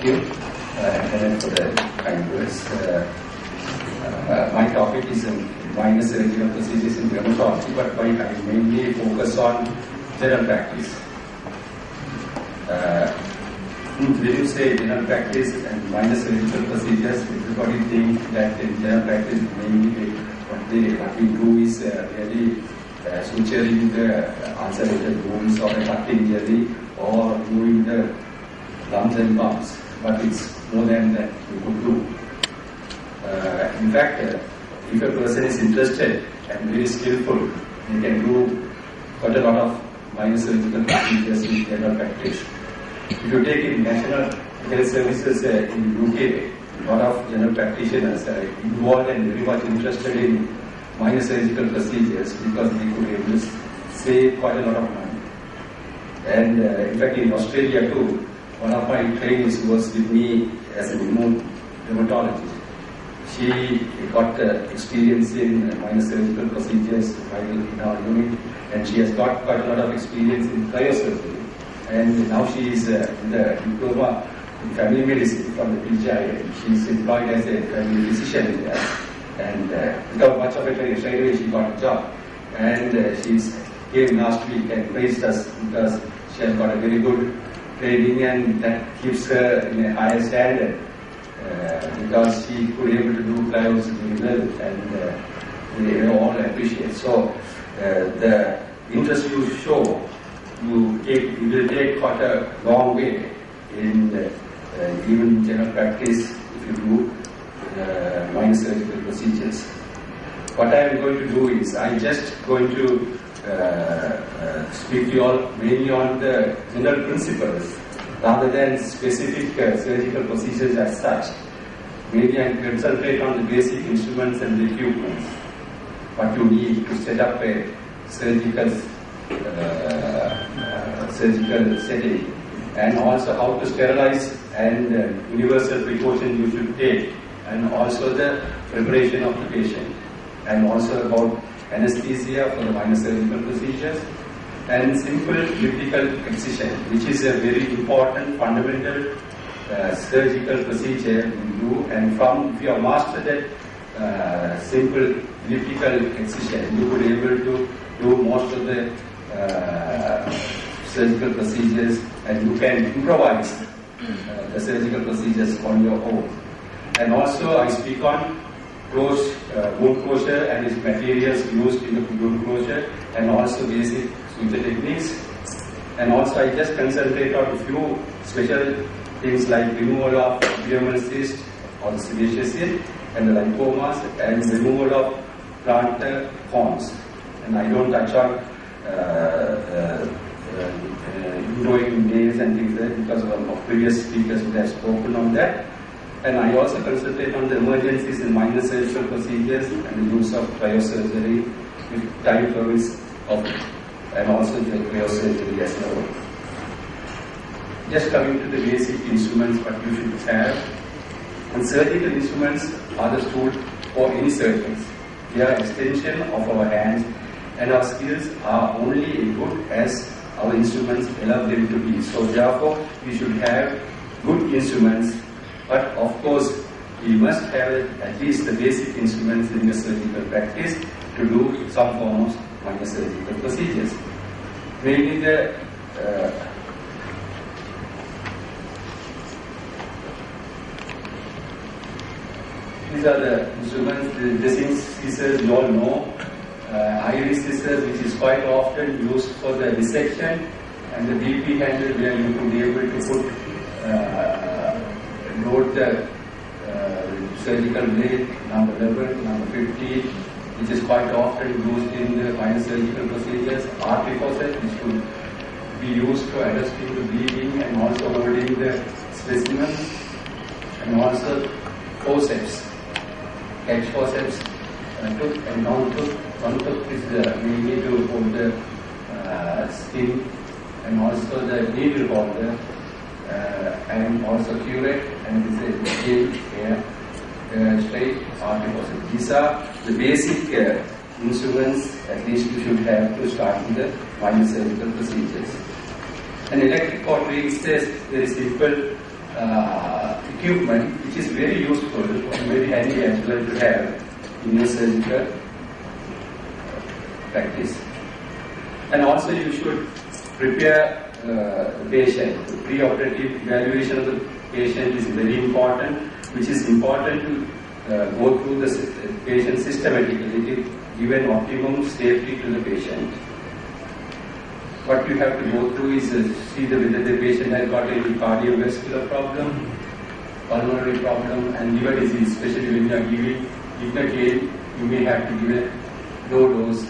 you, and for the kind words. My topic is minor surgical procedures in dermatology, but I mainly focus on general practice. When you say general practice and minor surgical procedures, everybody thinks that in general practice mainly what we do is really suturing the ulcerated wounds or a cut injury or removing the lumps and bumps, but it's more than that we could do. In fact, if a person is interested and very skillful, they can do quite a lot of minor surgical procedures in general practice. If you take in National Health Services in UK, a lot of general practitioners are involved and very much interested in minor surgical procedures because they could able to save quite a lot of money. And in fact, in Australia too, one of my trainees who was with me as a remote dermatologist, she got experience in minor surgical procedures in our unit, and she has got quite a lot of experience in cryosurgery. And now she is in the diploma in family medicine from the PGI. She is employed as a family physician there. And without much of a training, straight away she got a job. And she came last week and praised us because she has got a very good training, and that keeps her in a higher standard because she could be able to do cryos very well, and they all appreciate. So the interest you show, you will take quite a long way in even general practice if you do minor surgical procedures. What I am going to do is I just going to speak to you all mainly on the general principles rather than specific surgical procedures as such. Maybe I can concentrate on the basic instruments and the equipment, what you need to set up a surgical setting, and also how to sterilize and universal precautions you should take, and also the preparation of the patient, and also about anesthesia for the minor surgical procedures, and simple elliptical excision, which is a very important fundamental surgical procedure you do. And if you have mastered that simple elliptical excision, you will be able to do most of the surgical procedures, and you can improvise the surgical procedures on your own. And also I speak on wound closure and its materials used in the wound closure, and also basic suture techniques. And also I just concentrate on a few special things like removal of epidermal cyst or the sebaceous cyst and the lipomas, and removal of plantar forms. And I don't touch on growing nails and things like that because of previous speakers who have spoken on that. And I also concentrate on the emergencies in minor surgical procedures and the use of cryosurgery with time permits of it, and also the cryosurgery as well. Just coming to the basic instruments what you should have. And surgical instruments are the tools for any surgeons. They are extension of our hands, and our skills are only as good as our instruments allow them to be. So therefore, we should have good instruments, but of course, we must have at least the basic instruments in the surgical practice to do some form of minor surgical procedures. Mainly these are the instruments, the dressing scissors you all know, iris scissors, which is quite often used for the dissection, and the BP handle where you could be able to put load the surgical blade, number 11, number 15, which is quite often used in the minor surgical procedures. Artery faucet, which could be used for arresting the bleeding and also holding the specimens, and also forceps, catch forceps, tooth and non-tooth. Non-tooth is mainly to hold the skin, and also the needle holder, and also curette, and this is here, straight artery faucet. These are the basic instruments at least you should have to start with the minor surgical procedures. An electric cautery is a very simple equipment which is very useful and very handy as well to have in your surgical practice. And also you should prepare the patient. The pre-operative evaluation of the patient is very important, which is important to go through the patient systematically to give an optimum safety to the patient. What you have to go through is see whether the patient has got any cardiovascular problem, pulmonary problem, and liver disease. Especially when you are giving Ibuprofen, you may have to give a low dose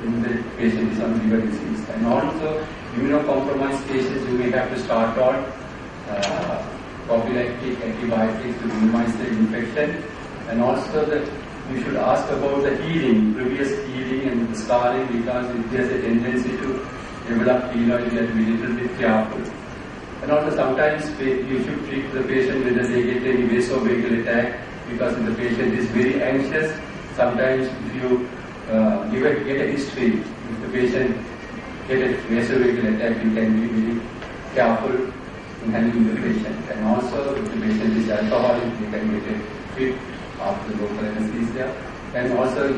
when the patient is on liver disease. And also, immunocompromised patients, you may have to start on prophylactic antibiotics to minimize the infection. And also, you should ask about the healing, previous healing and the scarring, because if there's a tendency to develop keloid, you have to be a little bit careful. And also, sometimes you should treat the patient whether they get any vasovagal attack, because if the patient is very anxious, sometimes if you get a history, if the patient get a vasovagal attack, you can be very careful in handling the patient. And also, if the patient is alcoholic, you can get a fit after local anesthesia. And also,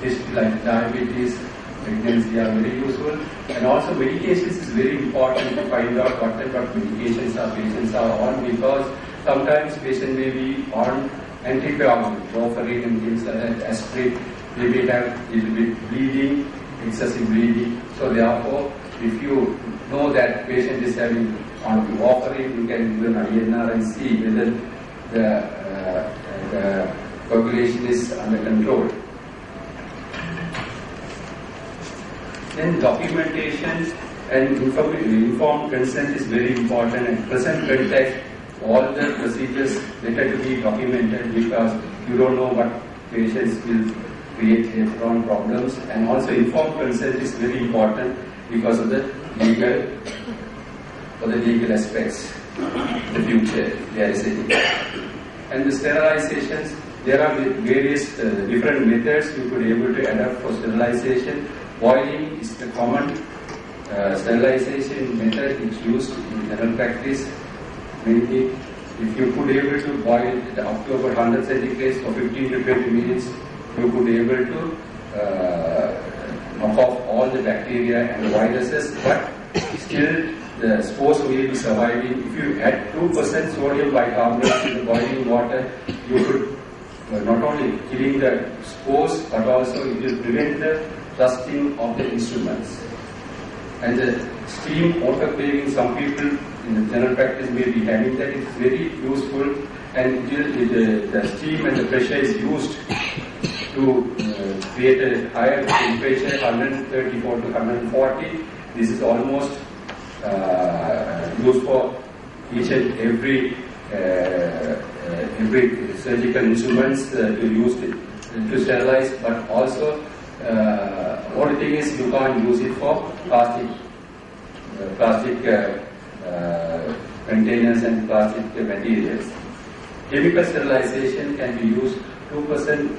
issues like diabetes, pregnancy are very useful. And also, medications is very important to find out what type of medications our patients are on, because sometimes patient may be on anticoagulant, warfarin and things like that, aspirin. They may have a little bit bleeding, excessive bleeding. So therefore, if you know that patient is having on warfarin, you can do an INR and see whether the coagulation is under control. Then documentation and informed consent is very important. And present context, all the procedures better to be documented, because you don't know what patients will create later on problems. And also informed consent is very important because of the legal aspects in the future, there is anything. And the sterilizations, there are various different methods you could able to adapt for sterilization. Boiling is the common sterilization method which used in general practice. Mainly, if you could able to boil it up to about 100 centigrade for 15 to 20 minutes, you could able to knock off all the bacteria and viruses, but still the spores will be surviving. If you add 2% sodium bicarbonate in the boiling water, you could not only killing the spores, but also it will prevent the rusting of the instruments. And the steam autoclaving, some people in the general practice may be having that. It's very useful, and the steam and the pressure is used to create a higher temperature, 134 to 140. This is almost used for each and every surgical instruments to use it to sterilize, but also only thing is you can't use it for plastic containers and plastic materials. Chemical sterilization can be used. 2%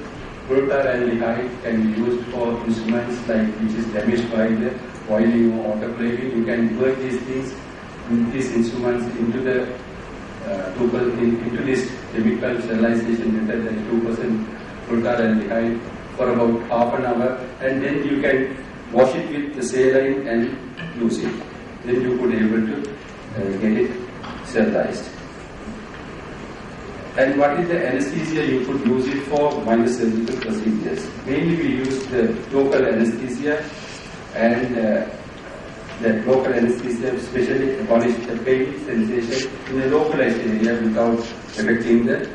glutaraldehyde can be used for instruments like which is damaged by the boiling or autoclaving. You can work these things, these instruments into the into this chemical sterilization method, like 2% glutaraldehyde for about half an hour, and then you can wash it with the saline and use it. Then you could able to get it sterilized. And what is the anesthesia you could use it for? Minor surgical procedures. Mainly we use the local anesthesia, and that local anesthesia especially abolish the pain sensation in a localized area without affecting the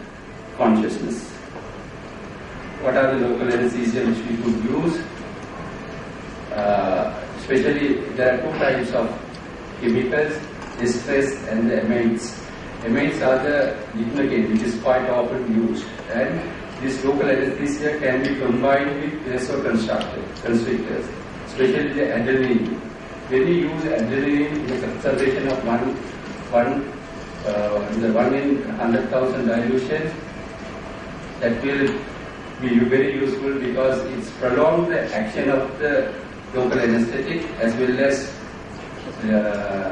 consciousness. What are the local anesthesia which we could use? Especially there are two types of chemicals, distress and the amides. Amides are the lignocaine, which is quite often used, and this local anesthesia can be combined with vasoconstrictors, especially the adrenaline. When you use adrenaline in the concentration of the 1 in 100,000 dilution, that will be very useful because it's prolonged the action of the local anesthetic as well as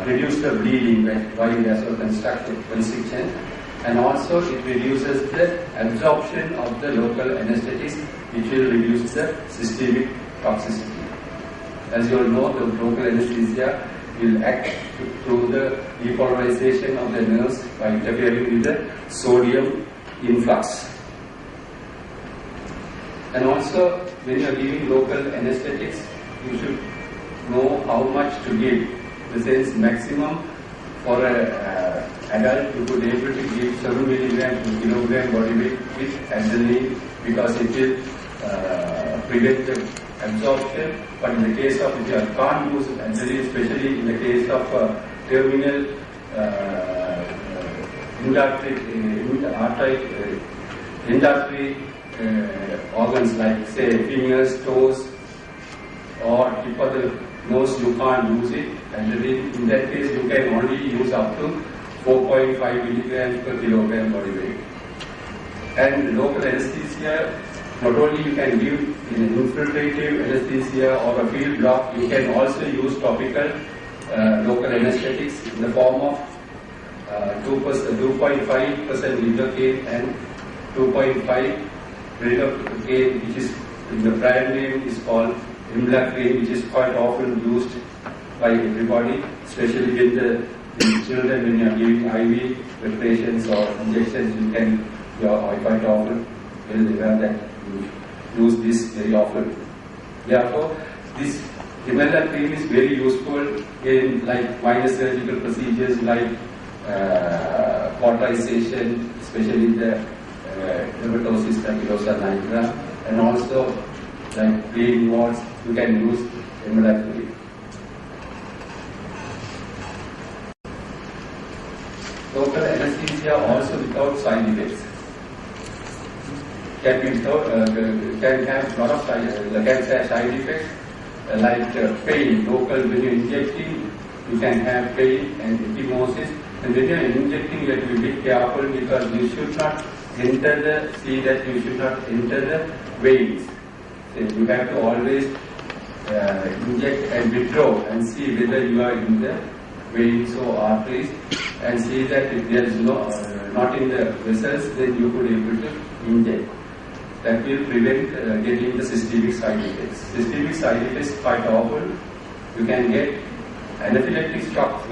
reduce the bleeding by vasoconstriction. And also it reduces the absorption of the local anesthetics, which will reduce the systemic toxicity. As you all know, the local anesthesia will act through the depolarization of the nerves by interfering with the sodium influx. And also, when you are giving local anesthetics, you should know how much to give. The sense maximum for an adult, you could able to give 7 milligram to kilogram body weight with adrenaline, because it will prevent the absorption. But in the case of, if you can't use adrenaline, especially in the case of terminal endotry organs like, say, fingers, toes, or tip of the nose, you can't use it. And in that case, you can only use up to 4.5 milligrams per kilogram body weight. And local anesthesia, not only you can give in an infiltrative anesthesia or a field block, you can also use topical local anesthetics in the form of 2.5% lidocaine and 2.5 lidocaine, which is in the brand name is called imlacane, which is quite often used by everybody, especially with the children when you are giving IV preparations or injections. You are quite often well aware that you use this very often. Therefore, this imlacane is very useful in like minor surgical procedures like cauterization, especially the dermatosis tuberosa nigra, and also like bleeding wards, you can use imlacane. Local anesthesia also without side effects can have lot of side effects like pain. Local, when you're injecting, you can have pain and ecchymosis. And when you're injecting, you have to be careful, because you should not enter the veins. So you have to always inject and withdraw and see whether you are in the veins or arteries, and see that if there is not in the vessels, then you could able to inject. That will prevent getting the systemic side effects. Systemic side effects quite often. You can get anaphylactic shocks.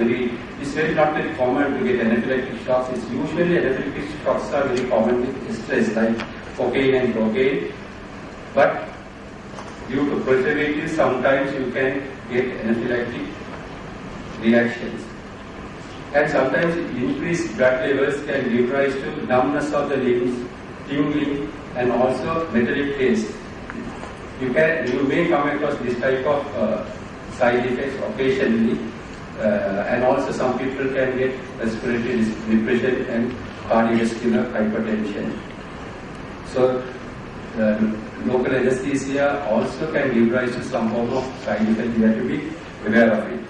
It's not very common to get anaphylactic shocks. It's usually anaphylactic shocks are very common with stress, like cocaine and cocaine. But due to preservatives, sometimes you can get anaphylactic reactions. And sometimes increased blood levels can give rise to numbness of the limbs, tingling, and also metallic taste. You may come across this type of side effects occasionally, and also some people can get respiratory depression and cardiovascular hypertension. So local anesthesia also can give rise to some form of side effect. You have to be aware of it.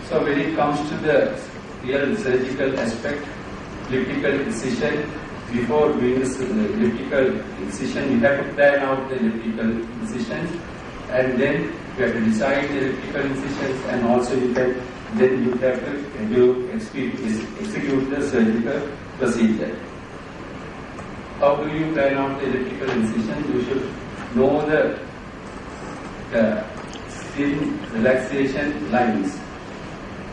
So when it comes to the real surgical aspect, elliptical incision, before doing this elliptical incision, you have to plan out the elliptical incisions, and then you have to decide the elliptical incisions, and also you have to execute the surgical procedure. How do you plan out the elliptical incision? You should know the skin relaxation lines.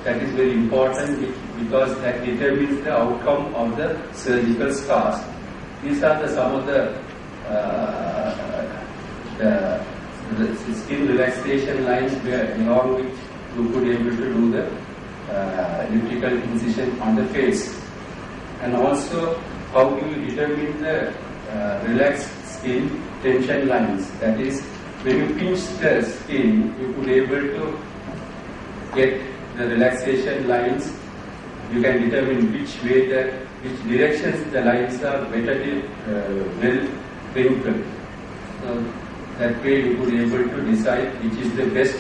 That is very important, because that determines the outcome of the surgical scars. These are some of the skin relaxation lines along which you could able to do the elliptical incision on the face. And also, how do you determine the relaxed skin tension lines? That is, when you pinch the skin, you could able to get the relaxation lines. You can determine which directions the lines are better well wrinkled. So that way you could able to decide which is the best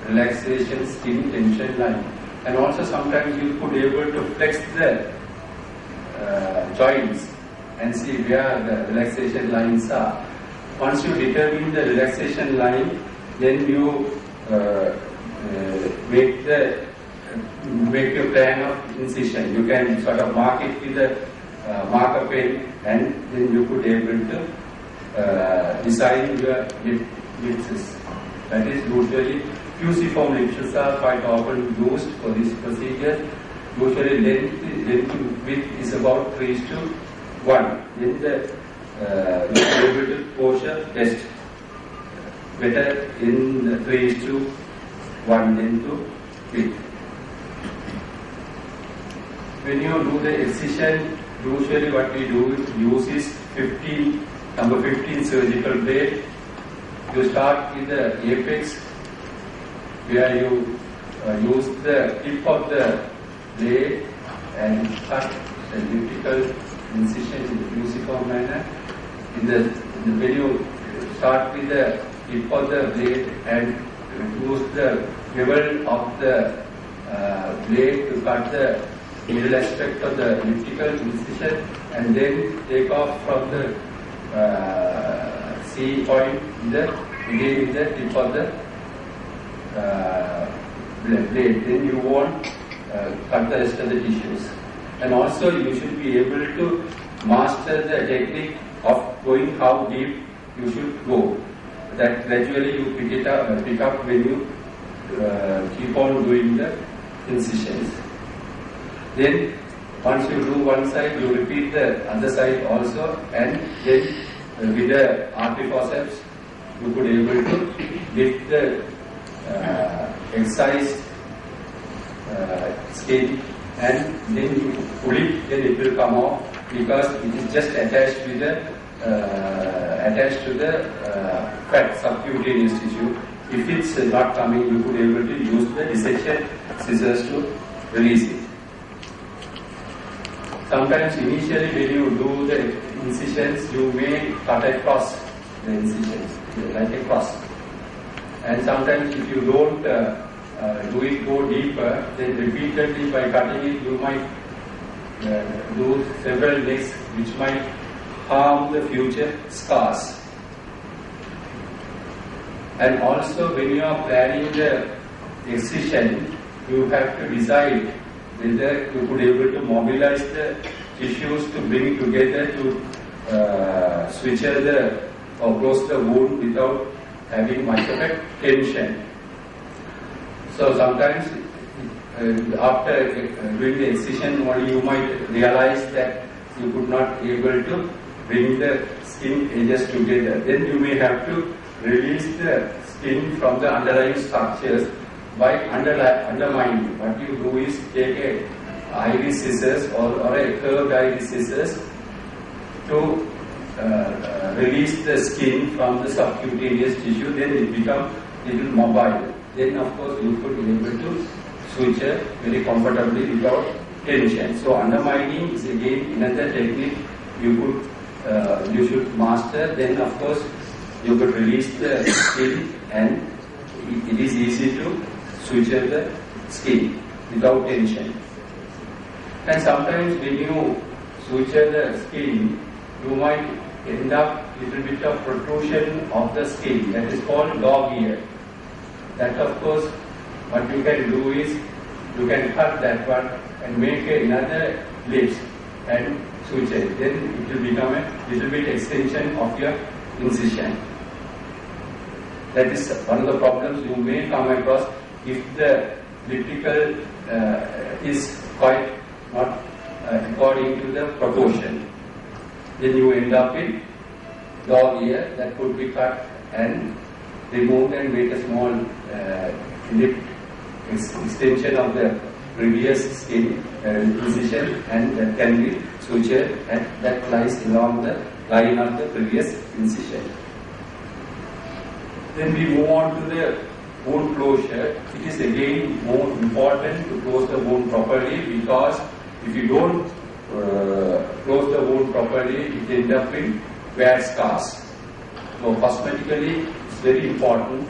relaxation skin tension line. And also sometimes you could able to flex the joints and see where the relaxation lines are. Once you determine the relaxation line, then you make the make your plan of incision. You can sort of mark it with a marker pen, and then you could able to design your ellipses. That is usually fusiform ellipses are quite often used for this procedure. Usually length to width is about 3:1. Then you are able to posture best better in the 3:1 length to width. When you do the excision, usually what we use is number 15 surgical blade. You start with the apex, where you use the tip of the blade and cut the elliptical incision in the fusiform manner. When you start with the tip of the blade and use the bevel of the blade to cut the middle aspect of the elliptical incision, and then take off from the C point again with the tip of the blade. Then you won't cut the rest of the tissues. And also you should be able to master the technique of going how deep you should go. That gradually you pick up when you keep on doing the incisions. Then once you do one side, you repeat the other side also, and then with the artiforceps you could able to lift the excised skin, and then you pull it, then it will come off, because it is just attached with the fat subcutaneous tissue. If it's not coming, you could able to use the dissection scissors to release it. Sometimes initially when you do the incisions, you may cut across the incisions, like a cross. And sometimes if you don't do it go deeper, then repeatedly by cutting it, you might do several nicks which might harm the future scars. And also when you are planning the excision, you have to decide whether you could able to mobilize the tissues to bring together to suture or close the wound without having much of a tension. So sometimes after doing the excision only, you might realize that you could not able to bring the skin edges together. Then you may have to release the skin from the underlying structures by undermining. What you do is take a iris scissors or a curved iris scissors to release the skin from the subcutaneous tissue. Then it becomes little mobile. Then of course you could be able to suture very comfortably without tension. So undermining is again another technique you should master. Then of course you could release the skin, and it is easy to suture the skin without tension. And sometimes when you suture the skin, you might end up little bit of protrusion of the skin. That is called dog ear. That of course, what you can do is you can cut that one and make another lips and suture it. Then it will become a little bit extension of your incision. That is one of the problems you may come across if the elliptical is quite not according to the proportion. Then you end up in dog ear that could be cut and removed and make a small lip extension of the previous skin incision, and that can be sutured, and that lies along the line of the previous incision. Then we move on to the wound closure. It is again more important to close the wound properly, because if you don't close the wound properly, it ends up in bad scars. So cosmetically, it's very important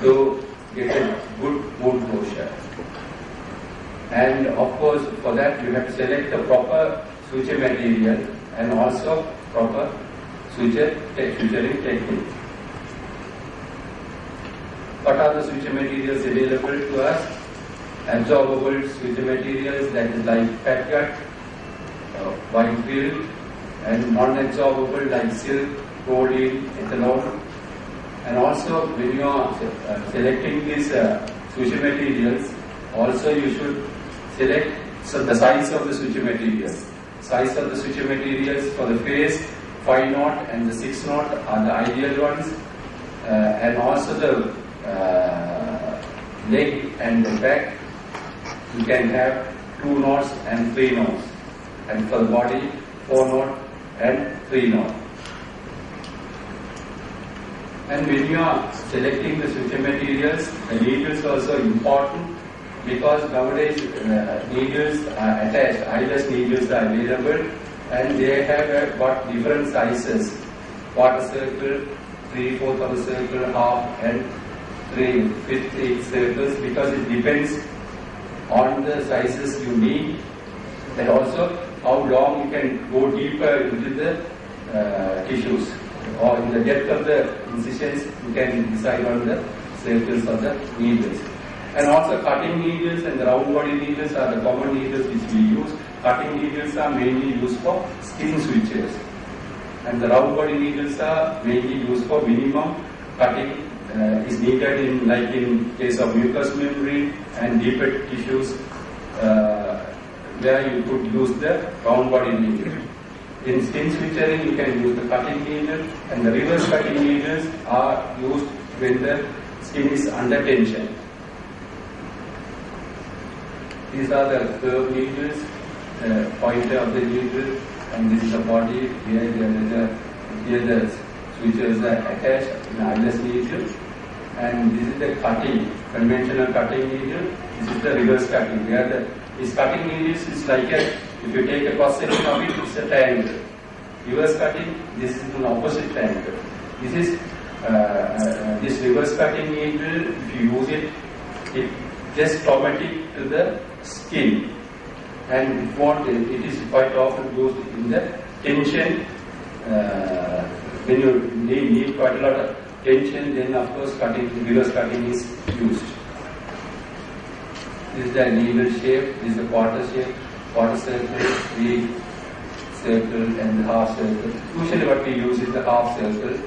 to get a good wound closure. And of course, for that you have to select the proper suture material and also proper suturing technique. What are the suture materials available to us? absorbable switch materials, that is like fat gut, white field, and non-absorbable like silk, proline, ethanol. And also when you are selecting these switch materials, also you should select the size of the switch materials. Size of the switch materials for the phase 5 knot and the 6 knot are the ideal ones, and also the leg and the back you can have 2 knots and 3 knots, and for the body 4 knot and 3 knot. And when you are selecting the switch materials, the needles are also important, because nowadays needles are attached, eyeless needles are available, and they have got different sizes: quarter circle, 3/4 of a circle, half, and 3/5 circles, because it depends on the sizes you need, and also how long you can go deeper into the tissues, or in the depth of the incisions you can decide on the circles of the needles. And also cutting needles and the round body needles are the common needles which we use. Cutting needles are mainly used for skin switches, and the round body needles are mainly used for minimum cutting is needed in, like in case of mucous membrane and deeper tissues, where you could use the round body needle. In skin switching you can use the cutting needle, and the reverse cutting needles are used when the skin is under tension. These are the curved needles, pointer of the needle, and this is the body. Here the switches are attached in eyeless needle, and this is the cutting, conventional cutting needle. This is the reverse cutting. This cutting needles is like if you take a cross section of it, it's a triangle. Reverse cutting, this is an opposite triangle. This is this reverse cutting needle. If you use it, it just traumatic to the skin, and it is quite often used in the tension. When you need quite a lot of tension, then of course reverse cutting is used. This is the needle shape. This is the quarter shape, quarter circle, 3 circle, and the half circle. Usually what we use is the half circle.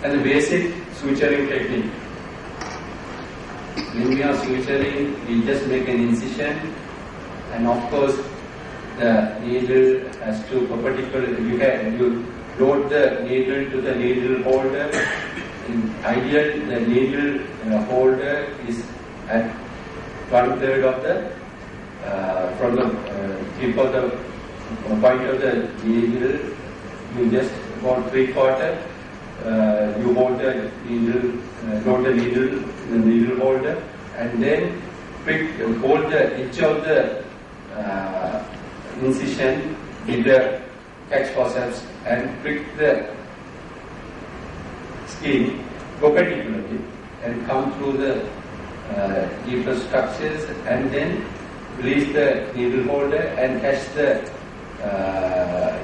And the basic suturing technique. When we are suturing, we just make an incision, and of course the needle has to perpendicular. You load the needle to the needle holder. In ideal, the needle holder is at 1/3 of the from the tip of the point of the needle. You just about 3/4. You hold the needle, load the needle in the needle holder, and then hold the edge of the incision with the catch forceps and prick the skin perpendicularly and come through the deeper structures, and then release the needle holder and catch the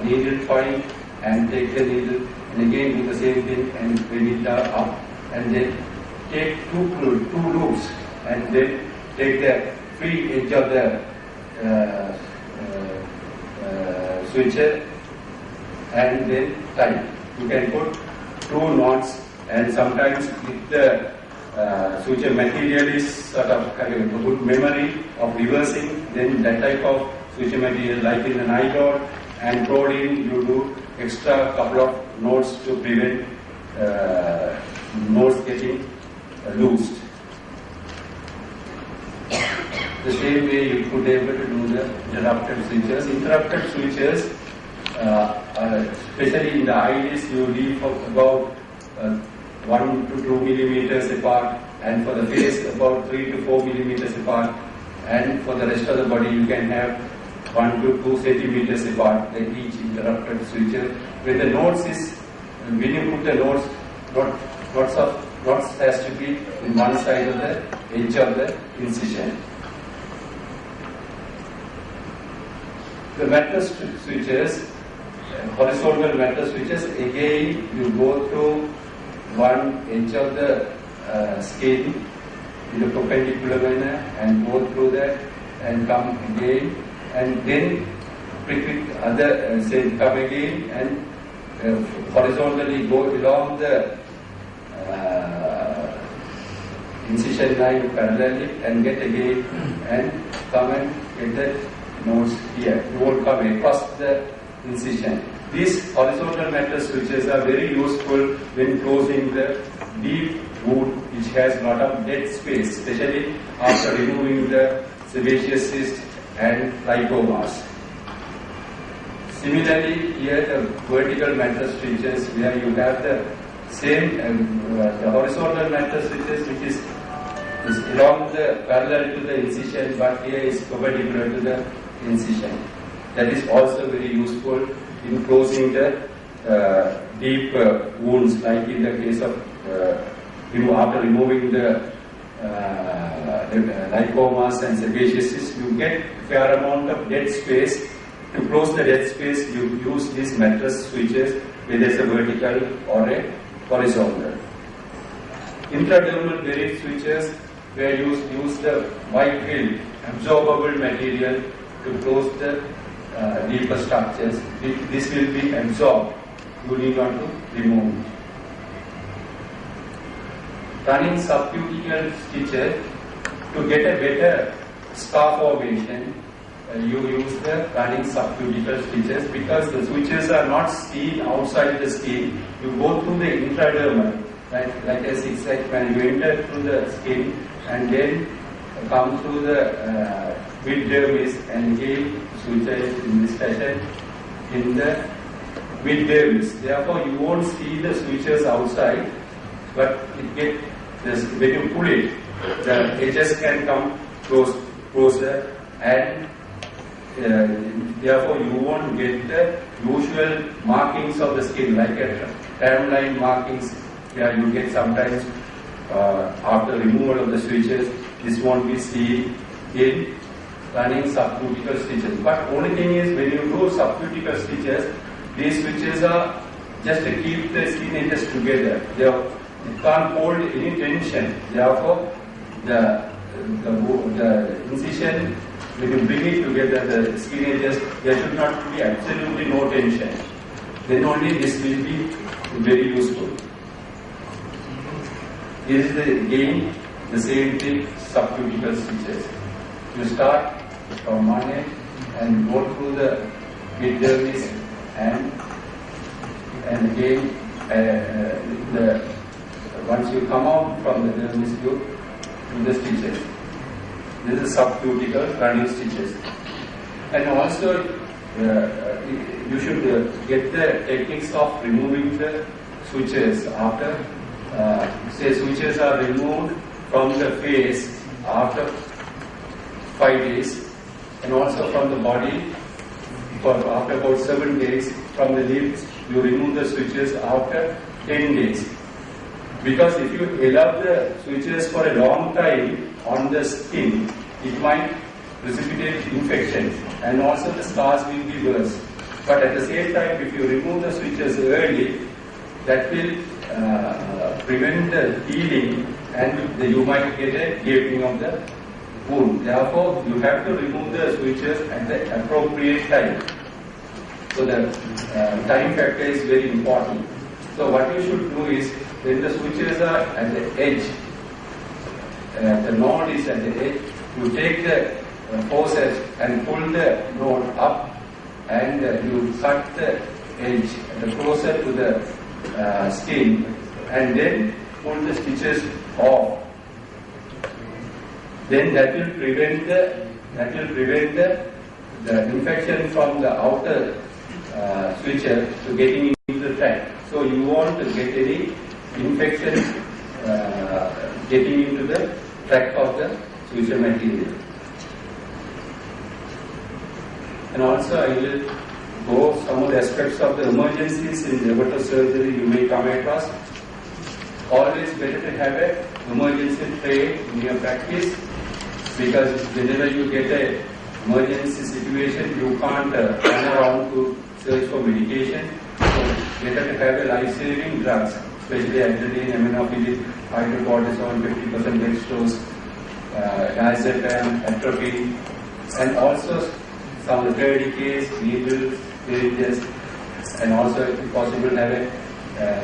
needle point and take the needle, and again do the same thing and bring it up, and then take two loops and then take the free edge of the switcher and then tie. You can put 2 knots, and sometimes if the switcher material is sort of having a good memory of reversing, then that type of switcher material, like in the nylon and proline, you do extra couple of knots to prevent knots getting loosed. The same way you could be able to do the interrupted switches. Interrupted switches, especially in the eyelids, you leave about 1 to 2 millimeters apart, and for the face about 3 to 4 millimeters apart, and for the rest of the body you can have 1 to 2 centimeters apart, then each interrupted switcher. When the nodes is, when you put the nodes, knots has to be in one side of the edge of the incision. The mattress switches, horizontal mattress switches, again you go through one edge of the skin in a perpendicular manner and go through that and come again, and then prick it other, say come again and horizontally go along the incision line parallelly and get again and come and get the nodes here. You won't come across the incision. These horizontal metal switches are very useful when closing the deep wound which has a lot of dead space, especially after removing the sebaceous cyst and lipomas. Similarly, here the vertical metal switches where you have the same the horizontal metal switches which is along the parallel to the incision, but here is perpendicular to the incision. That is also very useful in closing the deep wounds, like in the case of after removing the lipomas and sebaceous cysts, you get a fair amount of dead space. To close the dead space, you use these metal switches, whether it's a vertical or a horizontal. Intradermal buried switches, where you use the white film, absorbable material to close the deeper structures. This will be absorbed. You need not to remove it. Running subcuticle stitches to get a better scar formation. You use the running subcuticle stitches because the switches are not seen outside the skin. You go through the intradermal, like a zigzag when you enter through the skin and then come through the mid-dermis and again switches in this fashion in the mid-dermis. Therefore, you won't see the switches outside, but it gets when you pull it, the edges can come closer, and therefore you won't get the usual markings of the skin like a tram-line markings where you get sometimes after removal of the switches. This won't be seen in running subcuticle stitches. But only thing is, when you do subcuticle stitches, these switches are just to keep the skin edges together. It can't hold any tension. Therefore, the incision, when you bring it together, the skin edges, there should not be absolutely no tension. Then only this will be very useful. This is again the same thing, subcuticle stitches. You start from one end and go through the mid-dermis and again once you come out from the dermis, you do the stitches. This is subcuticle running stitches. And also you should get the techniques of removing the switches after say switches are removed from the face after 5 days, and also from the body after about 7 days. From the lips, you remove the switches after 10 days. Because if you allow the switches for a long time on the skin, it might precipitate infections, and also the scars will be worse. But at the same time, if you remove the switches early, that will prevent the healing, and you might get a gaping of the wound. Therefore, you have to remove the switches at the appropriate time. So the time factor is very important. So what you should do is, when the switches are at the edge, the node is at the edge, you take the forceps and pull the node up, and you cut the edge closer to the skin, and then pull the stitches off. Then that will prevent the infection from the outer switcher to getting into the tract. So you want to get any infection getting into the tract of the switcher material. And also I will go some of the aspects of the emergencies in levator surgery you may come across. Always better to have an emergency tray in your practice, because whenever you get an emergency situation, you can't run around to search for medication. So better to have a life-saving drugs. especially adrenaline, aminophylline, hydrocortisone, 50% dextrose, diazepam, atropine, and also some decays, needles, syringes, and also if possible have a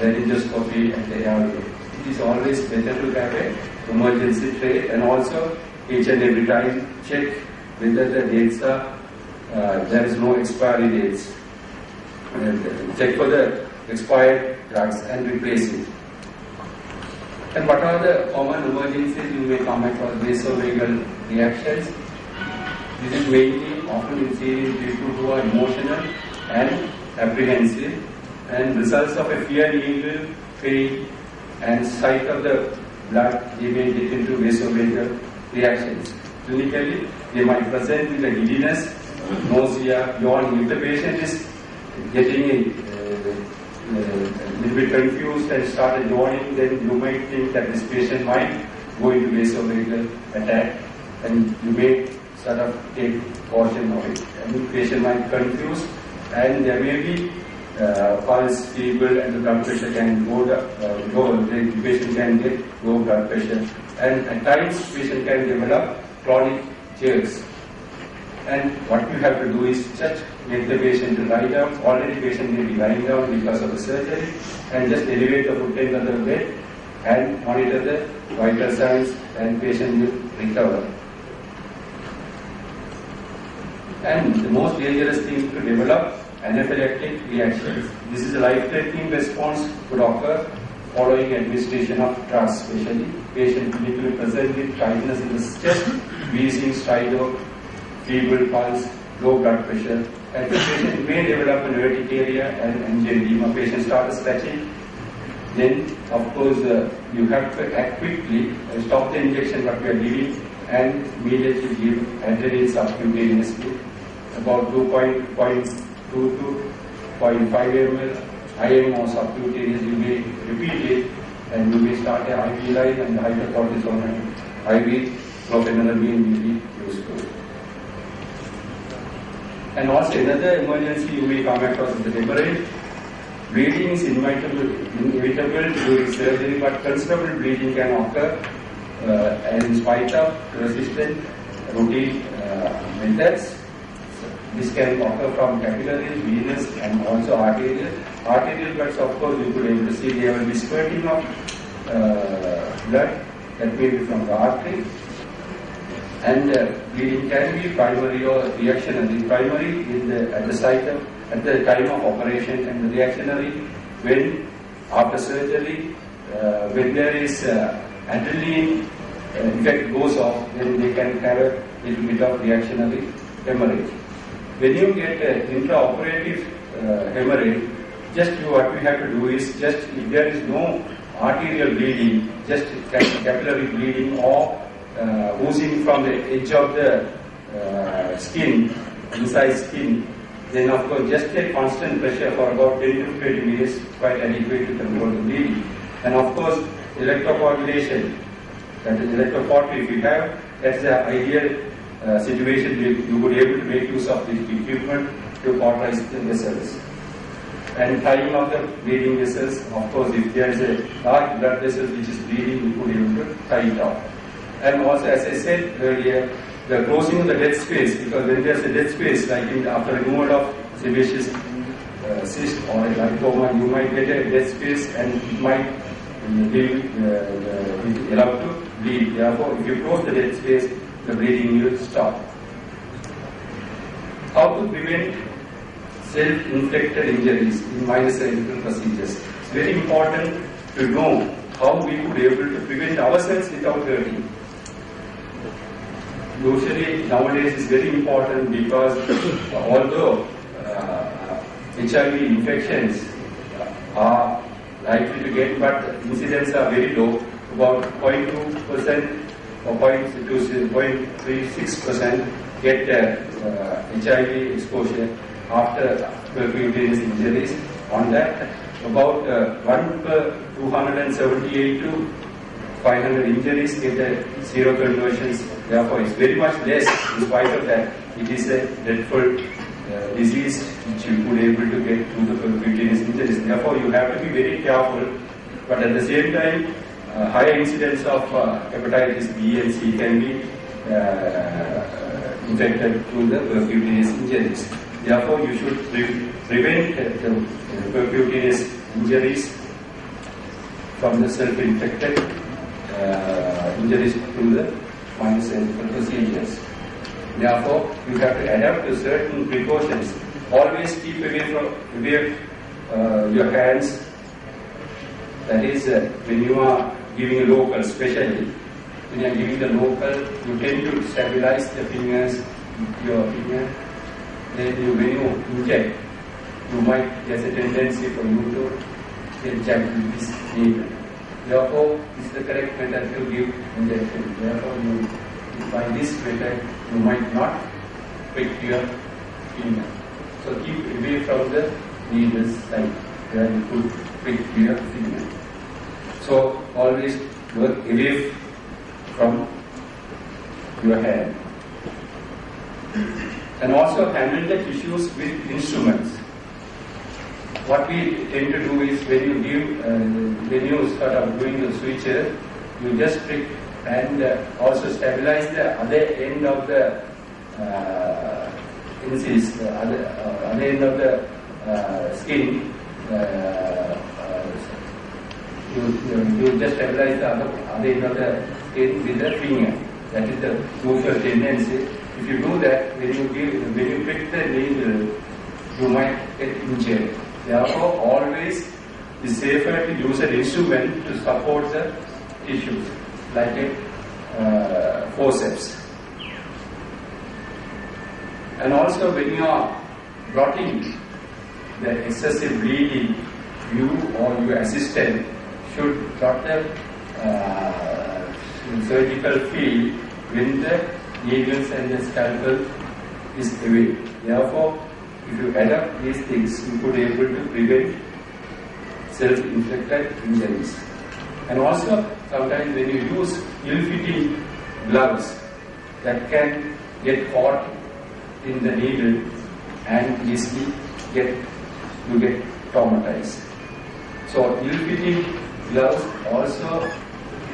laryngoscopy and the airway. It is always better to have a emergency tray, and also each and every time check whether the dates are, there is no expiry dates. Check for the expired drugs and replace it. And what are the common emergencies you may come across? Vasovagal reactions. This is mainly often seen in people who are emotional and apprehensive, and results of a fear, needle, pain, and sight of the blood, they may get into vasovagal reactions. Clinically, they might present with a giddiness, nausea, yawning. If the patient is getting a little bit confused and started yawning, then you might think that this patient might go into vasovagal attack, and you may sort of take caution of it. And the patient might confuse, and there may be pulse feeble, and the blood pressure can go down, the patient can get low blood pressure, and at times patient can develop chronic jerks. And what you have to do is just make the patient to lie down. Already patient may be lying down because of the surgery, and just elevate the foot end of the bed and monitor the vital signs, and patient will recover. And the most dangerous thing to develop anaphylactic reactions. This is a life-threatening response could occur following administration of drugs, especially patient clinically present with tightness in the chest, wheezing, stridor, feeble pulse, low blood pressure, and the patient may develop an urticaria and angioedema. Patient starts scratching. Then, of course, you have to act quickly, stop the injection what we are giving, and immediately give adrenaline subcutaneously, about 2.2 to 0.5 ml IM or subcutaneous. You may repeat it, and you may start an IV line, and the hydrocortisone and IV chlorpheniramine will be useful. And also another emergency you may come across is the hemorrhage. Bleeding is inevitable during surgery, but considerable bleeding can occur, and in spite of resistant routine methods. This can occur from capillaries, venous, and also arterial. Arterial blood, of course, you could able to see there will be spurting of blood that may be from the artery. And bleeding can be primary or reactionary. Primary is at the time of operation, and the reactionary when after surgery, when there is adrenaline effect goes off, then they can have a little bit of reactionary hemorrhage. When you get intraoperative hemorrhage, just what we have to do is just if there is no arterial bleeding, just capillary bleeding or oozing from the edge of the skin, inside skin, then of course just take constant pressure for about 10 to 20 minutes, quite adequate to control the bleeding. And of course, electrocoagulation, that is electrophoresis, if you have, that's the ideal situation you would be able to make use of this equipment to cauterize the vessels. And tying of the bleeding vessels, of course, if there is a large blood vessel which is bleeding, you could be able to tie it off. And also, as I said earlier, the closing of the dead space, because when there is a dead space, like after removal of sebaceous cyst or a lipoma, you might get a dead space and it might be allowed to bleed. Therefore, if you close the dead space, the bleeding will stop. How to prevent self-inflicted injuries in minor surgical procedures? It's very important to know how we could be able to prevent ourselves without hurting. Usually nowadays it's very important because although HIV infections are likely to get, but incidents are very low, about 0.2% or 0.36% get HIV exposure after percutaneous injuries. On that, about 1 per 278 to 500 injuries get seroconversions. Therefore, it's very much less. In spite of that, it is a dreadful disease which you could able to get through the percutaneous injuries. Therefore, you have to be very careful But at the same time, higher incidence of hepatitis B and C can be infected through the percutaneous injuries. Therefore, you should prevent the percutaneous injuries from the self-infected injuries through the minor surgical procedures. Therefore, you have to adapt to certain precautions. Always keep away your hands. That is, when you are giving a local, especially when you are giving the local, you tend to stabilize the fingers, your finger. Then when you inject, there's a tendency for you to inject with this needle. Therefore, this is the correct method to give injection. Therefore, by this method, you might not prick your finger. So keep away from the needle's side where you could prick your finger. So always work away from your hand. And also handle the tissues with instruments. What we tend to do is when you start up doing the suture, you just prick and also stabilize the other end of the other end of the skin. You just stabilize the other end of the skin with the finger. That is the usual tendency. If you do that, when you prick the needle, you might get injured. Therefore, always it's safer to use an instrument to support the tissues, like a forceps. And also, when you are blotting the excessive bleeding, you or your assistant should blot the surgical field when the needles and the scalpel is away. Therefore, if you adapt these things, you could be able to prevent self-inflicted injuries. And also, sometimes when you use ill-fitting gloves, that can get caught in the needle and easily get traumatized. So ill-fitting gloves also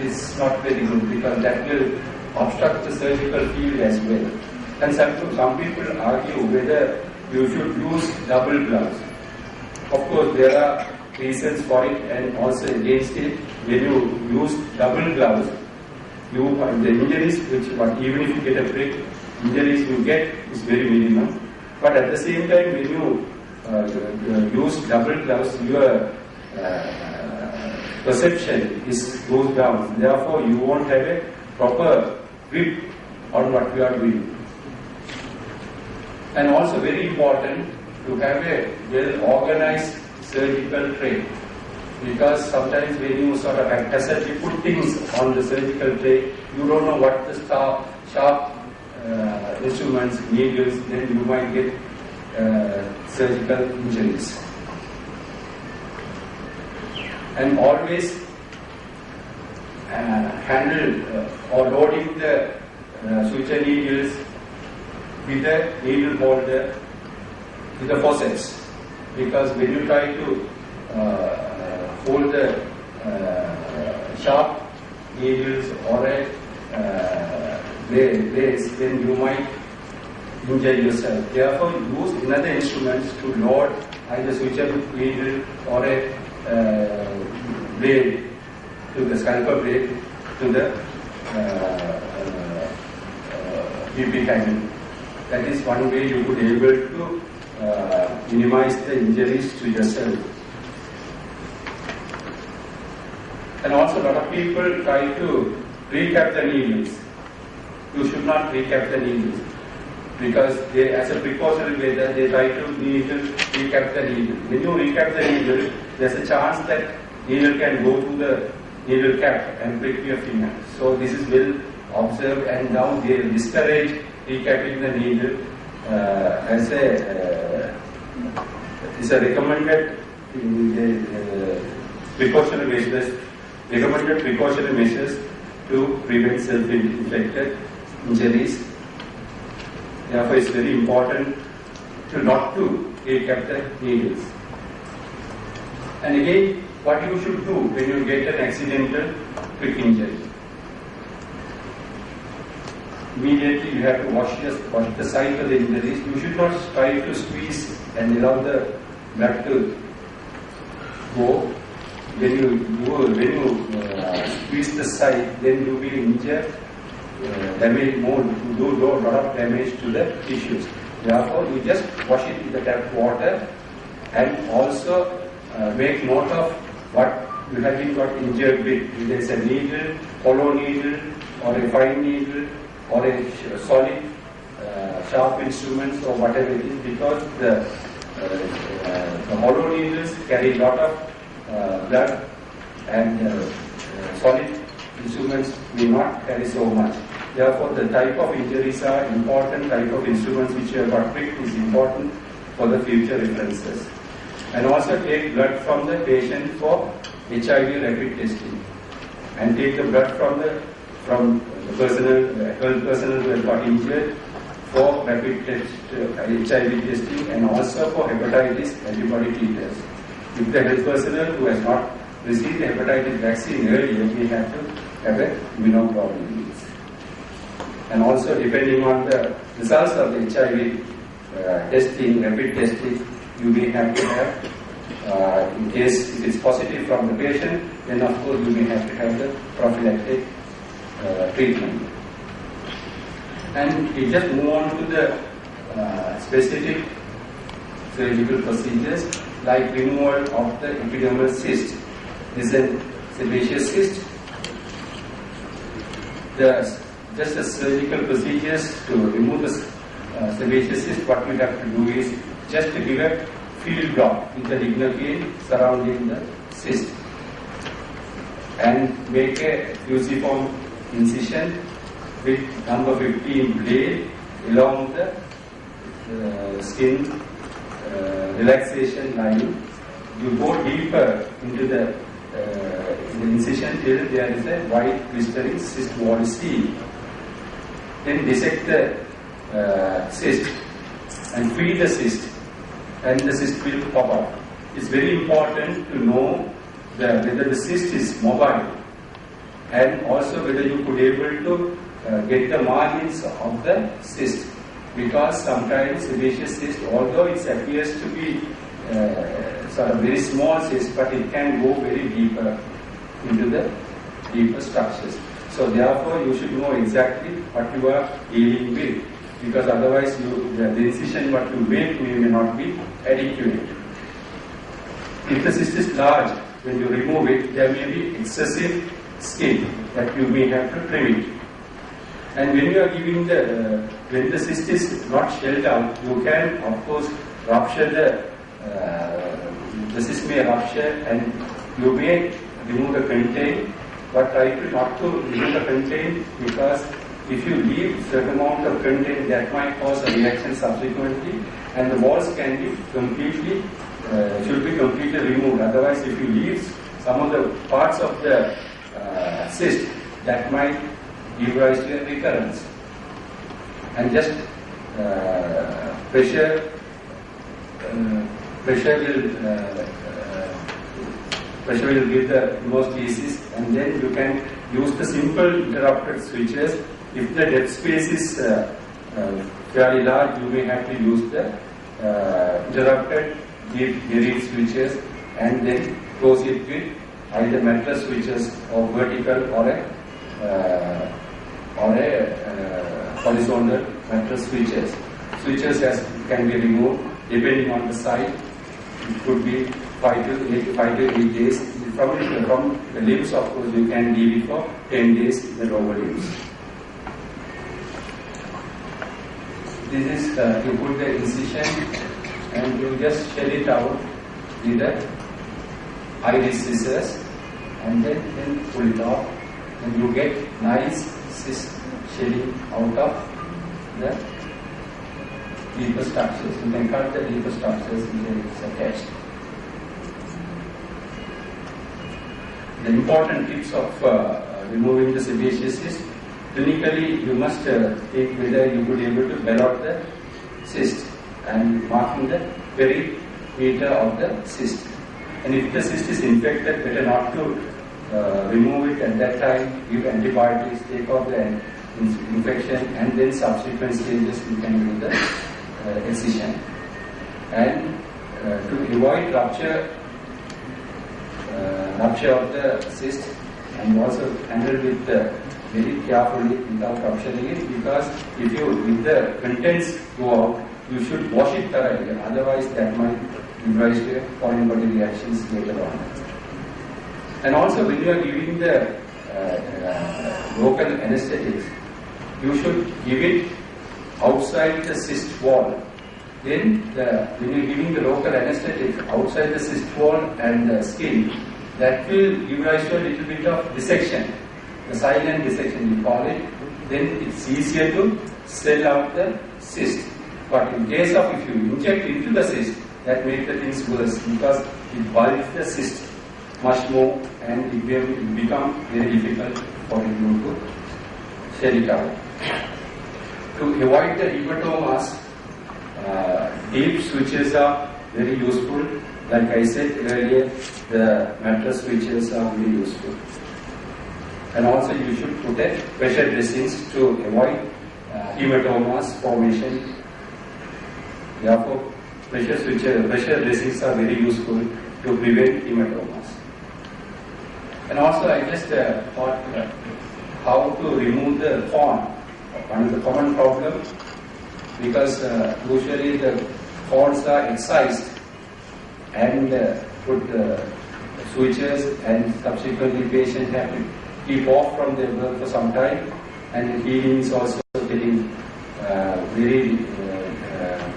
is not very good because that will obstruct the surgical field as well. And some people argue whether you should use double gloves. Of course, there are reasons for it and also against it. When you use double gloves, the injuries, even if you get a prick, injuries you get is very minimum. But at the same time, when you use double gloves, your perception goes down. Therefore, you won't have a proper grip on what you are doing. And also very important to have a well-organized surgical tray. Because sometimes when you sort of haphazardly put things on the surgical tray, you don't know what the sharp instruments, needles, then you might get surgical injuries. And always handle or loading the suture needles with a needle holder with the forceps, because when you try to hold the sharp needles or a blades, then you might injure yourself. Therefore, use another instruments to load either suture needle or a blade, to the scalpel blade, to the PP handle. That is one way you could be able to minimize the injuries to yourself. And also, a lot of people try to recap the needles. You should not recap the needles, because they, as a precautionary measure, they try to recap the needle. When you recap the needle, there's a chance that needle can go through the needle cap and prick your finger. So this is well observed, and now they discourage recapping the needle as a recommended precautionary measures to prevent self-inflicted injuries. Therefore, it's very important not to recap the needles. And again, what you should do when you get an accidental quick injury? Immediately you have to wash the site of the injuries. You should not try to squeeze and allow the blood to go. When you squeeze the site, then you will injure, damage more, do a lot of damage to the tissues. Therefore, you just wash it with the tap water and also make note of what you have been got injured with. If there is a needle, hollow needle, or a fine needle, or a solid sharp instruments or whatever it is, because the hollow needles carry a lot of blood and solid instruments may not carry so much. Therefore, the type of injuries are important, type of instruments which you have got pricked is important for the future references. And also take blood from the patient for HIV rapid testing. And take the blood from the health personnel who have got injured for rapid test, HIV testing, and also for hepatitis antibody titers. If the health personnel who has not received the hepatitis vaccine earlier may have to have a immunoglobulins. And also depending on the results of the HIV testing, rapid testing, you may have to have, in case if it's positive from the patient, then of course you may have to have the prophylactic treatment. And we just move on to the specific surgical procedures like removal of the epidermal cyst. This is a sebaceous cyst. Just the surgical procedures to remove the sebaceous cyst, what we have to do is just to give a field block with the lignar field surrounding the cyst and make a fusiform incision with number 15 blade along the skin relaxation line. You go deeper into the incision till there is a white blistering cyst wall is seen. Then dissect the cyst and feed the cyst, and the cyst will pop up. It's very important to know whether the cyst is mobile and also whether you could able to get the margins of the cyst, because sometimes sebaceous cyst, although it appears to be sort of very small cyst, but it can go very deeper into the deeper structures. So therefore you should know exactly what you are dealing with, because otherwise the incision what you make may not be adequate. If the cyst is large, when you remove it, there may be excessive skin that you may have to trim it. And when you are giving when the cyst is not shelled out, you can of course rupture the cyst may rupture and you may remove the content, but try to not to remove the content, because if you leave certain amount of content, that might cause a reaction subsequently, and the walls can be completely should be completely removed. Otherwise, if you leave some of the parts of the cyst, that might give rise to a recurrence. And just pressure will give the hemostasis, and then you can use the simple interrupted switches. If the dead space is fairly large, you may have to use the interrupted deep switches and then close it with either mattress switches or vertical or a horizontal mattress switches. Switches can be removed depending on the site. It could be 5 to 8 days. From the limbs, of course, you can leave it for 10 days in the lower limbs. This is you put the incision and you just shell it out with the iris scissors and then pull it off, and you get nice cyst shelling out of the deeper structures. You can cut the deeper structures when it's attached. The important tips of removing the sebaceous cyst: clinically, you must take whether you could be able to ballot the cyst and marking the perimeter of the cyst. And if the cyst is infected, better not to remove it at that time, give antibiotics, take off the infection, and then subsequent stages you can do the excision. And to avoid rupture of the cyst, and also handle it very carefully without rupturing it, because if the contents go out, you should wash it thoroughly, otherwise that might give rise to foreign body reactions later on. And also when you are giving the local anesthetics, you should give it outside the cyst wall. Then when you are giving the local anesthetic outside the cyst wall and the skin, that will give rise to a little bit of dissection, the silent dissection we call it. Then it's easier to sell out the cyst. But in case of if you inject into the cyst, that makes the things worse, because it bulges the cyst much more and it will become very difficult for you to shed it out. To avoid the hematomas, deep switches are very useful. Like I said earlier, the mattress switches are very useful. And also you should put a pressure dressings to avoid hematomas formation. Therefore, pressure dressings are very useful to prevent hematomas. And also I just thought how to remove the corn. One of the common problem, because usually the corns are excised and put switches, and subsequently patient have to keep off from their work for some time, and healing is also getting very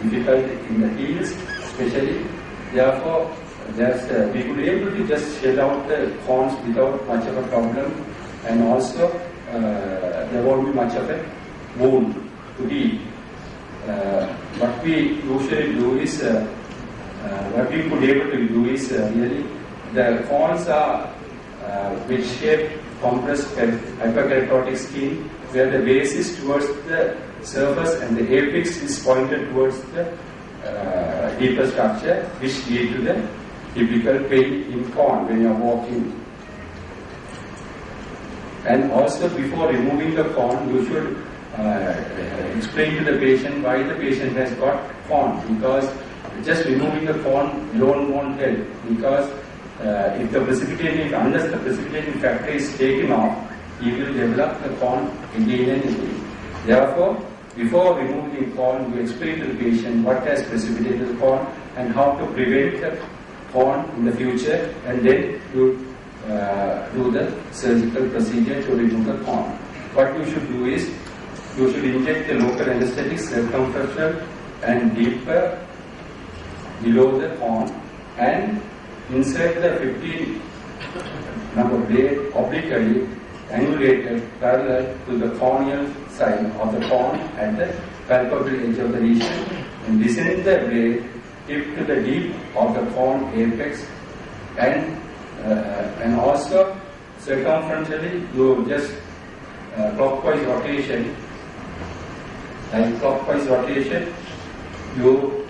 difficult in the heels especially. Therefore, we could be able to just shed out the corns without much of a problem, and also there won't be much of a wound to heal. What we usually do is, what we could be able to do is really, the corns are wedge-shaped, compressed hyperkeratotic skin, where the base is towards the surface and the apex is pointed towards the deeper structure, which lead to the typical pain in corn when you are walking. And also before removing the corn, you should explain to the patient why the patient has got corn, because just removing the corn alone won't help, because if the precipitating, unless the precipitating factor is taken off, he will develop the corn again and again. Therefore, before removing corn, you explain to the patient what has precipitated the corn and how to prevent the corn in the future, and then you do the surgical procedure to remove the corn. What you should do is, you should inject the local anesthetic circumferential and deeper below the corn, and insert the 15 number blade obliquely angulated parallel to the corneal side of the corn at the palpable edge of the lesion, and descend the blade tip to the deep of the corn apex, and also circumferentially you just clockwise rotation, like clockwise rotation, you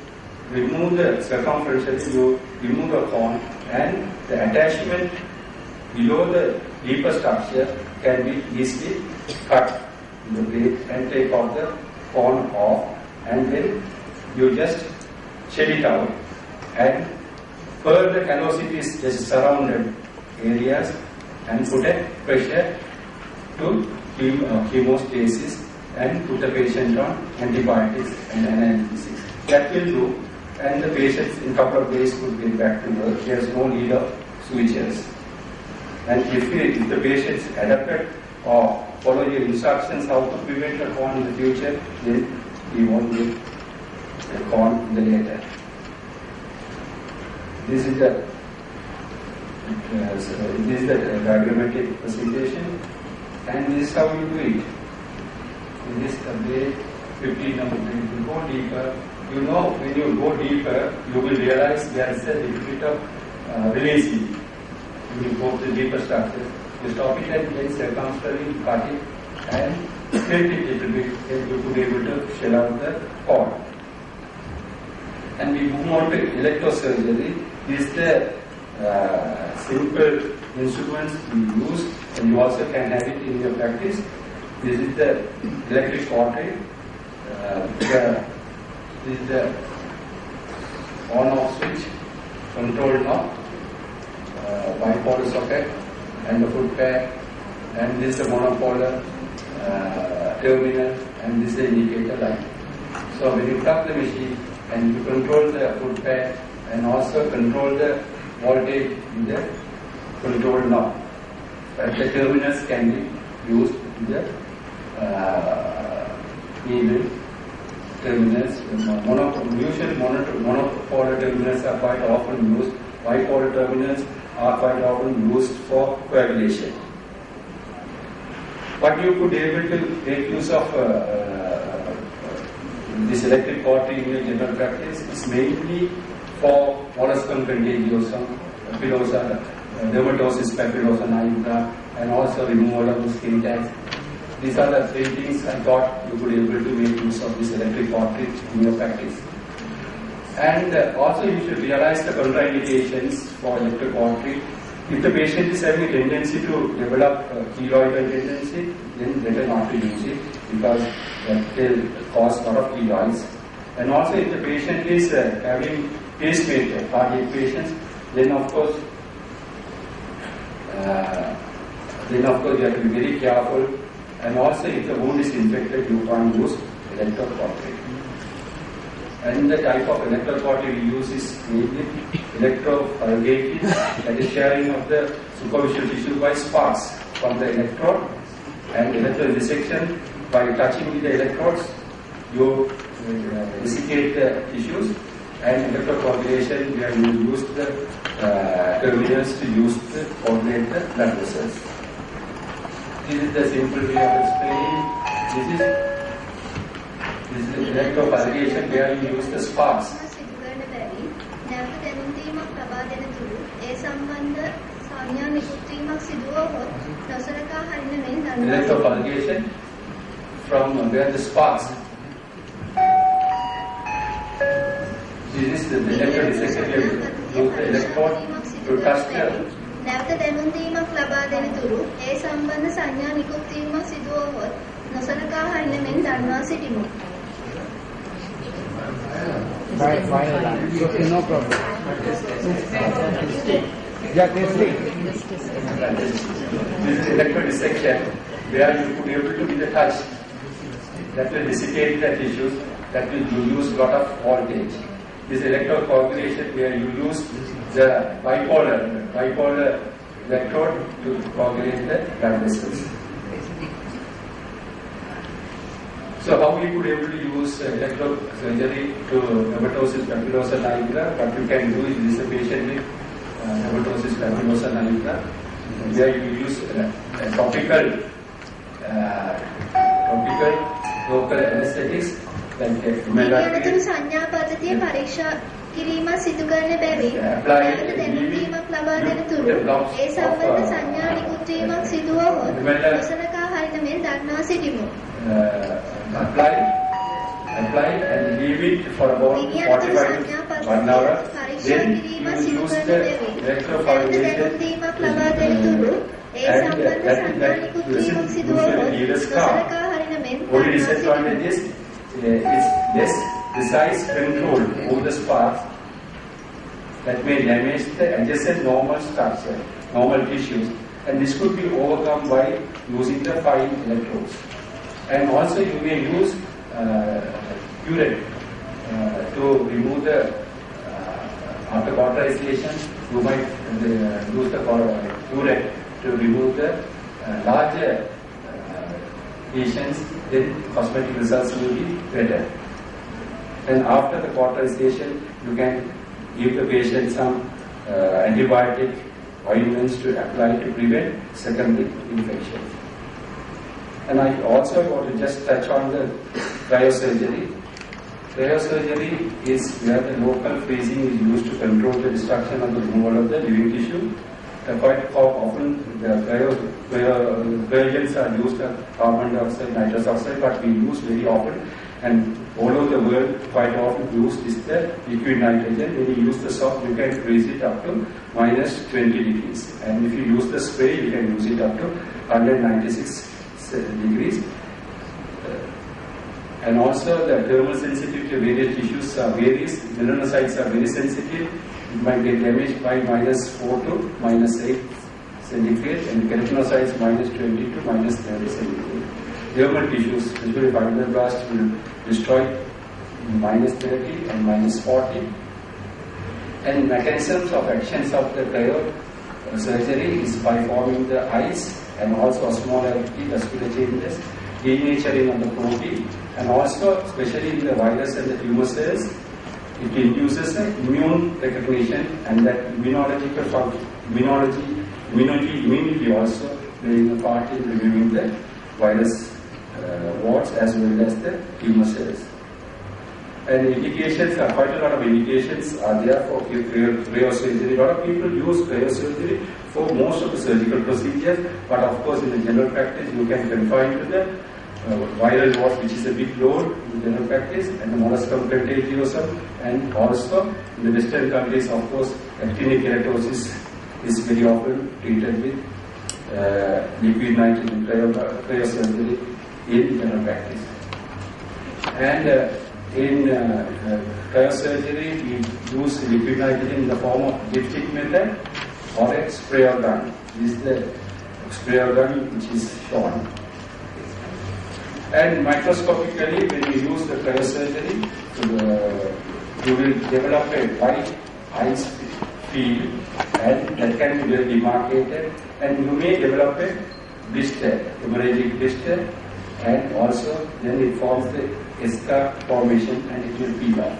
remove the circumferentially, you remove the corn, and the attachment below the deeper structure can be easily cut in the blade and take off the corn off, and then you just shed it out, and further callosities just surrounded areas, and put a pressure to hemostasis and put the patient on antibiotics and analgesics. That will do, and the patient in a couple of days could get back to work. There is no need of switches. And if the patient is adapted or follow your instructions how to prevent the corn in the future, then he won't get the corn in the later. This is the diagrammatic presentation, and this is how you do it. In this way, 15 number, you go deeper. You know, when you go deeper, you will realize there is a little bit of releasing. When you go to the deeper structure, you stop it and then circumferentially cut it and tilt it a little bit, and you could be able to shell out the corn. And we move on to electrosurgery. This is the simple instruments you use, and you also can have it in your practice. This is the electric portrait. This is the on-off switch, control knob, bipolar socket, and the foot pad, and this is the monopolar terminal, and this is the indicator light. So when you plug the machine and you control the foot pad and also control the voltage in the control knob, the terminals can be used in the even terminals. Usually monopolar terminals are quite often used. Bipolar terminals are quite often used for coagulation. But you could be able to make use of this electric portrait in your general practice. It's mainly for molluscum contagiosum, papilosa, dermatosis papilosa nigra, and also removal of the skin tags. These are the three things I thought you could be able to make use of this electric portrait in your practice. And also you should realize the contraindications for electric portrait. If the patient is having a tendency to develop keloidal tendency, then better not to use it because that will cause a lot of keloids. And also if the patient is having pacemaker, cardiac patients, then of course you have to be very careful. And also if the wound is infected, you can't use electroportrait. And the type of electroportrait we use is mainly electrophagocytic, that is sharing of the superficial tissue by sparks from the electrode, and electrodissection by touching with the electrodes, you desiccate the tissues, and electrocoagulation where you use the terminals to use to coagulate the blood vessels. This is the simple way of explaining. This is electrophagocytation where you use the sparks. Electrophagocytation from where the sparks. This is the electrodissection. You use the electrode to touch the. නැවත දැනුම් දීමක් ලබා දෙන තුරු ඒ සම්බන්ධ සංඥා නිකුත් වීමක් සිදු වුවහොත් නොසලකා හරින මෙන් දන්වා සිටිමු. No problem. Yeah, this is electrodissection where you could be able to with the touch that will dissipate the tissues, that will use a lot of voltage. This electrocoagulation where you use the bipolar electrode to coagulate the blood vessels. So how we could be able to use electrosurgery to dermatosis papilosa nigra? What you can do is this is a patient with dermatosis papilosa nigra, where you use topical local anesthetics like මෙලෙස සංඥා පද්ධතිය පරීක්ෂා කිරීම සිදු කරන බැවින් නැවත දැනුම් දීමක් ලබා දෙන තුරු ඒ සම්බන්ධ සංඥා නිකුත් වීමක් සිදු වුවහොත් නොසලකා හරින මෙන් දන්වා සිටිමු. Apply and leave it for about 45 to 1 hour. Then you use the electrocoagulation and that usually leave a scar. Only disadvantage is it's less precise control over the sparks that may damage the adjacent normal structure, normal tissues, and this could be overcome by using the fine electrodes. And also you may use curette to remove the after cauterization. You might use the curette to remove the larger lesions. Then cosmetic results will be better. And after the cauterization, you can give the patient some antibiotic ointments to apply to prevent secondary infection. And I also want to just touch on the cryosurgery. Cryosurgery is where the local freezing is used to control the destruction of the removal of the living tissue. Quite often the cryogens are used carbon dioxide, nitrous oxide, but we use very often, and all over the world quite often used is the liquid nitrogen. When you use the soap, you can raise it up to minus 20 degrees. And if you use the spray, you can use it up to 196 degrees. And also the thermal sensitivity of various tissues varies. Melanocytes are very sensitive. It might get damaged by minus 4 to minus 8 centigrade, and keratinocytes minus 20 to minus 30 centigrade. Dermal tissues, especially fibroblasts, will destroy minus 30 and minus 40. And mechanisms of actions of the cryosurgery is by forming the ice and also osmolality, vascular changes, denaturing of the protein, and also, especially in the virus and the tumor cells, it induces an immune recognition, and that immunological function, immunity also playing a part in removing the virus warts as well as the tumor cells. And indications, quite a lot of indications are there for cryosurgery. A lot of people use cryosurgery for most of the surgical procedures, but of course in the general practice you can confine to the viral wart, which is a big load in general practice, and the molluscum contagiosum, and also in the Western countries, of course, actinic keratosis is very often treated with liquid nitrogen cryosurgery in general practice. And in cryosurgery, we use liquid nitrogen in the form of dipstick method or a sprayer gun. This is the sprayer gun which is shown. And microscopically, when we use the cryosurgery, you will develop a white ice field, and that can be well demarcated, and you may develop a blister, hemorrhagic blister, and also then it forms the scar formation and it will peel off.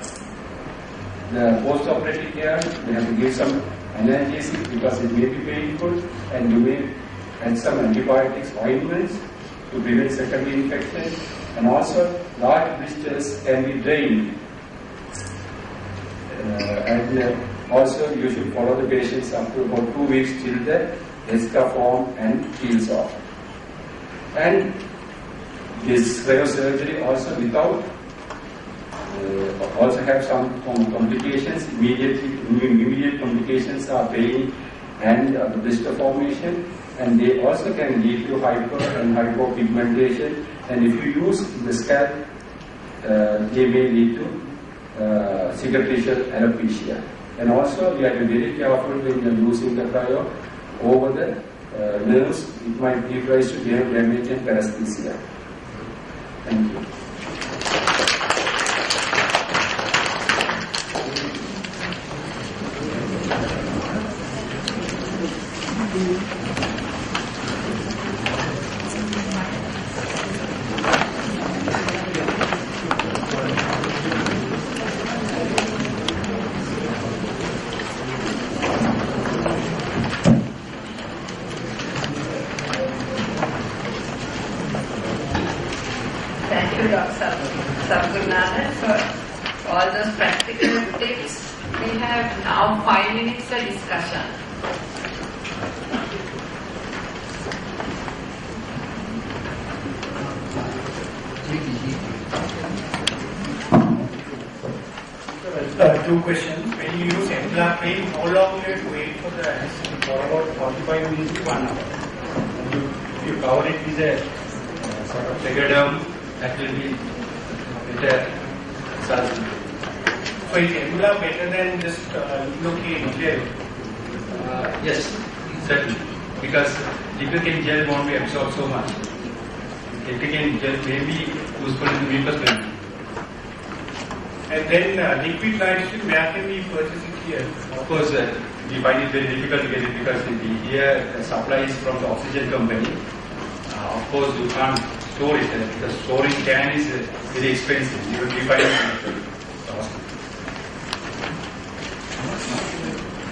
The post-operative care, we have to give some analgesic because it may be painful, and you may add some antibiotics, ointments to prevent secondary infection, and also large blisters can be drained. And also you should follow the patients up to about 2 weeks till the scar form and peels off. And this cryosurgery also without also have some complications. Immediate complications are pain and the blister formation, and they also can lead to hyper and hypopigmentation, and if you use the scalp, they may lead to cicatricial alopecia. And also we have to be very careful when you are using the cryo over the nerves. It might give rise to nerve damage and paresthesia. Thank you. Thank you, Dr. Satgurunathan, for all those practical tips. We have now 5 minutes for discussion. Two questions. When you use enveloping, how long do you have to wait for the anesthetic? For about 45 minutes to 1 hour. If you cover it with a sort of tegaderm, that will be better. So is envelope better than just lidocaine gel? Yes, certainly. Because lidocaine gel won't be absorbed so much. Lidocaine gel may be useful in mucous membrane. And then liquid nitrogen, where can we purchase it here? Of course, we find it very difficult to get it because here the supply is from the oxygen company. Of course, you can't store it because storing can is very expensive. You will be finding it.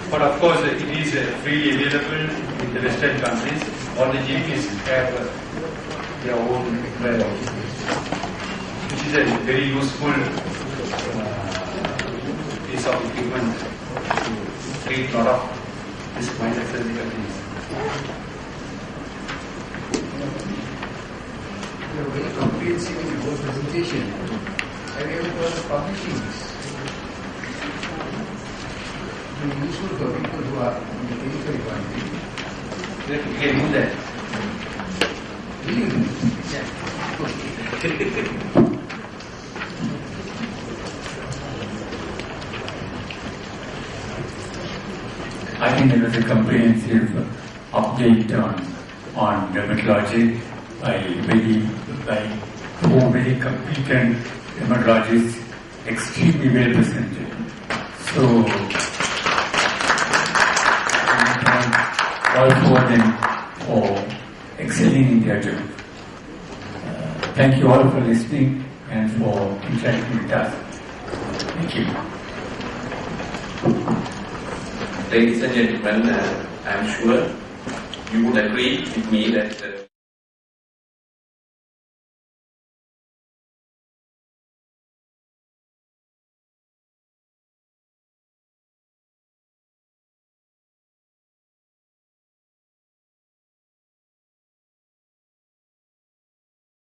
But of course, it is freely available in the Western countries. All the GPs have their own warehouse, which is a very useful piece of equipment to treat a lot of this minor surgical things. Very comprehensive in your presentation. are you able to publishing this? It will be useful for people who are in the clinical quality. We can do that. Will you do it? Yeah. I think there was a comprehensive update on dermatology by four very competent dermatologists, extremely well presented. So, I thank all four of them for excelling in their job. Thank you all for listening and for interacting with us. Thank you. Ladies and gentlemen, I am sure you would agree with me that